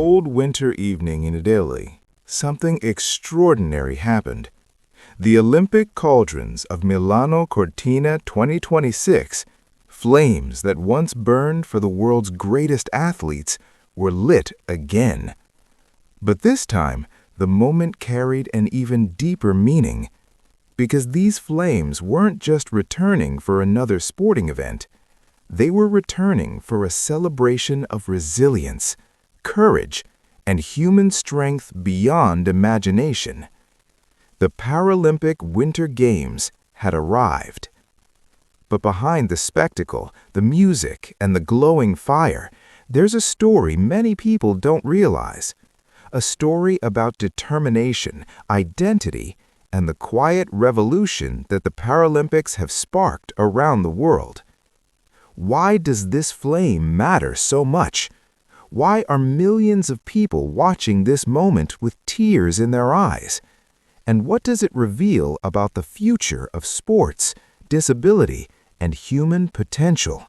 cold winter evening in Italy, something extraordinary happened. The Olympic cauldrons of Milano Cortina 2026, flames that once burned for the world's greatest athletes, were lit again. But this time, the moment carried an even deeper meaning, because these flames weren't just returning for another sporting event. They were returning for a celebration of resilience, courage, and human strength beyond imagination. The Paralympic Winter Games had arrived. But behind the spectacle, the music, and the glowing fire, there's a story many people don't realize. A story about determination, identity, and the quiet revolution that the Paralympics have sparked around the world. Why does this flame matter so much? Why are millions of people watching this moment with tears in their eyes? And what does it reveal about the future of sports, disability, and human potential?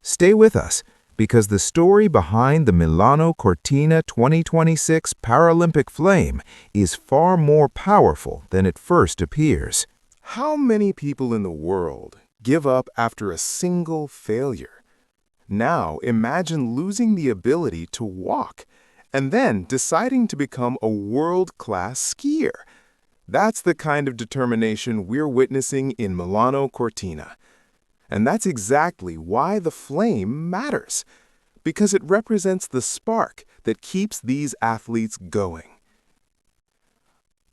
Stay with us, because the story behind the Milano Cortina 2026 Paralympic flame is far more powerful than it first appears. How many people in the world give up after a single failure? Now imagine losing the ability to walk and then deciding to become a world-class skier. That's the kind of determination we're witnessing in Milano Cortina. And that's exactly why the flame matters, because it represents the spark that keeps these athletes going.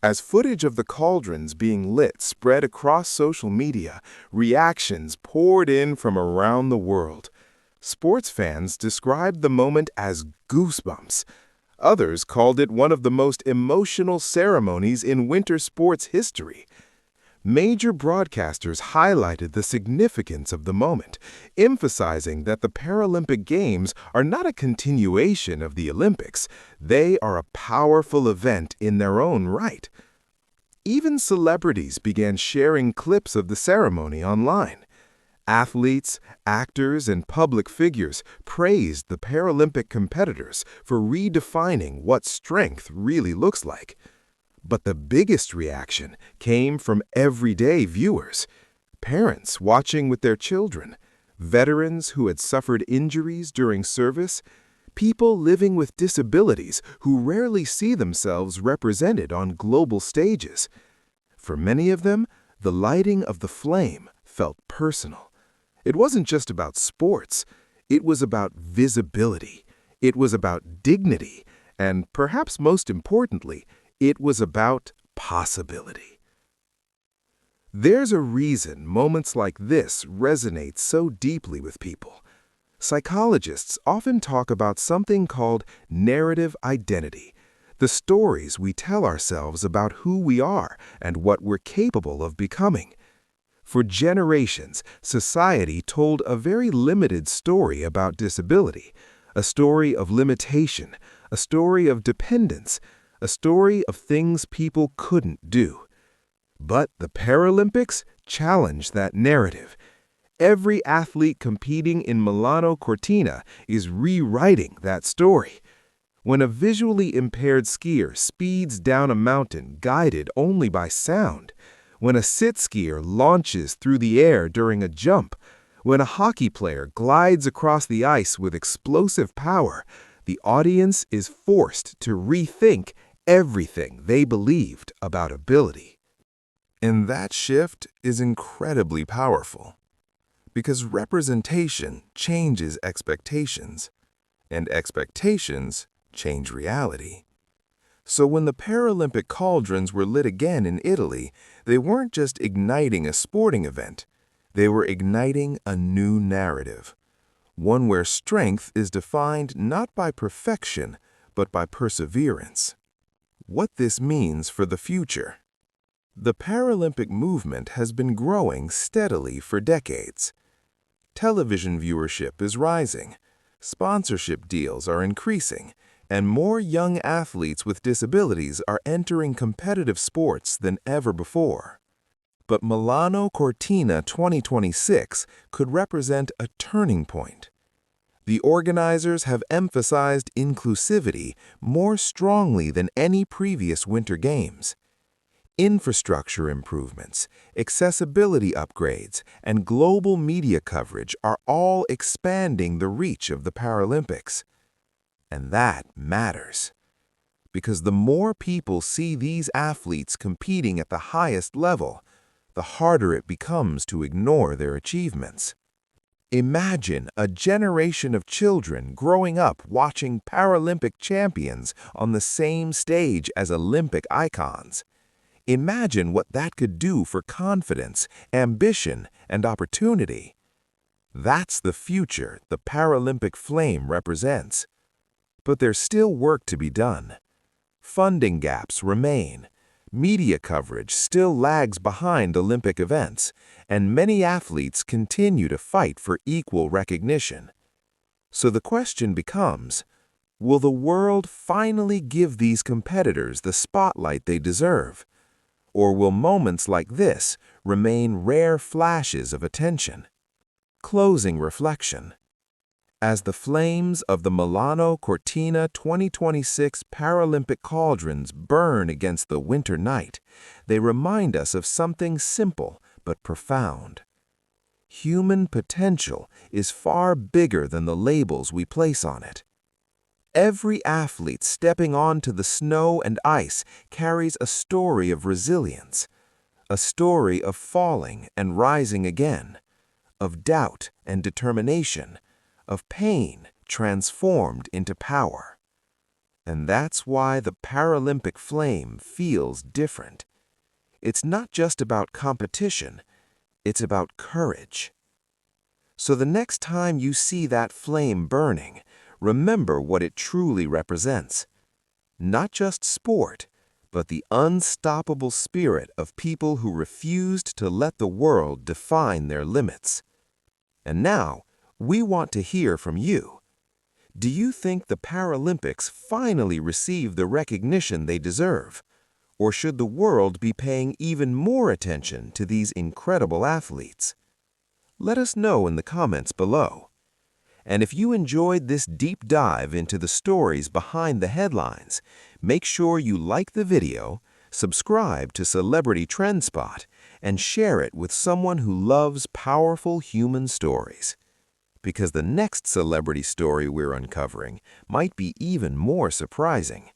As footage of the cauldrons being lit spread across social media, reactions poured in from around the world. Sports fans described the moment as goosebumps. Others called it one of the most emotional ceremonies in winter sports history. Major broadcasters highlighted the significance of the moment, emphasizing that the Paralympic Games are not a continuation of the Olympics. They are a powerful event in their own right. Even celebrities began sharing clips of the ceremony online. Athletes, actors, and public figures praised the Paralympic competitors for redefining what strength really looks like. But the biggest reaction came from everyday viewers, parents watching with their children, veterans who had suffered injuries during service, people living with disabilities who rarely see themselves represented on global stages. For many of them, the lighting of the flame felt personal. It wasn't just about sports. It was about visibility. It was about dignity. And perhaps most importantly, it was about possibility. There's a reason moments like this resonate so deeply with people. Psychologists often talk about something called narrative identity, the stories we tell ourselves about who we are and what we're capable of becoming. For generations, society told a very limited story about disability, a story of limitation, a story of dependence, a story of things people couldn't do. But the Paralympics challenged that narrative. Every athlete competing in Milano Cortina is rewriting that story. When a visually impaired skier speeds down a mountain guided only by sound, when a sit skier launches through the air during a jump, when a hockey player glides across the ice with explosive power, the audience is forced to rethink everything they believed about ability. And that shift is incredibly powerful, because representation changes expectations, and expectations change reality. So when the Paralympic cauldrons were lit again in Italy, they weren't just igniting a sporting event, they were igniting a new narrative, one where strength is defined not by perfection, but by perseverance. What this means for the future. The Paralympic movement has been growing steadily for decades. Television viewership is rising, sponsorship deals are increasing, and more young athletes with disabilities are entering competitive sports than ever before. But Milano Cortina 2026 could represent a turning point. The organizers have emphasized inclusivity more strongly than any previous Winter Games. Infrastructure improvements, accessibility upgrades, and global media coverage are all expanding the reach of the Paralympics. And that matters, because the more people see these athletes competing at the highest level, the harder it becomes to ignore their achievements. Imagine a generation of children growing up watching Paralympic champions on the same stage as Olympic icons. Imagine what that could do for confidence, ambition, and opportunity. That's the future the Paralympic flame represents. But there's still work to be done. Funding gaps remain. Media coverage still lags behind Olympic events, and many athletes continue to fight for equal recognition. So the question becomes, will the world finally give these competitors the spotlight they deserve? Or will moments like this remain rare flashes of attention? Closing reflection. As the flames of the Milano Cortina 2026 Paralympic cauldrons burn against the winter night, they remind us of something simple but profound. Human potential is far bigger than the labels we place on it. Every athlete stepping onto the snow and ice carries a story of resilience, a story of falling and rising again, of doubt and determination, of pain transformed into power. And that's why the Paralympic flame feels different. It's not just about competition, it's about courage. So the next time you see that flame burning, remember what it truly represents. Not just sport, but the unstoppable spirit of people who refused to let the world define their limits. And now, we want to hear from you. Do you think the Paralympics finally receive the recognition they deserve? Or should the world be paying even more attention to these incredible athletes? Let us know in the comments below. And if you enjoyed this deep dive into the stories behind the headlines, make sure you like the video, subscribe to Celebrity Trend Spot, and share it with someone who loves powerful human stories. Because the next celebrity story we're uncovering might be even more surprising.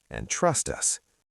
And trust us,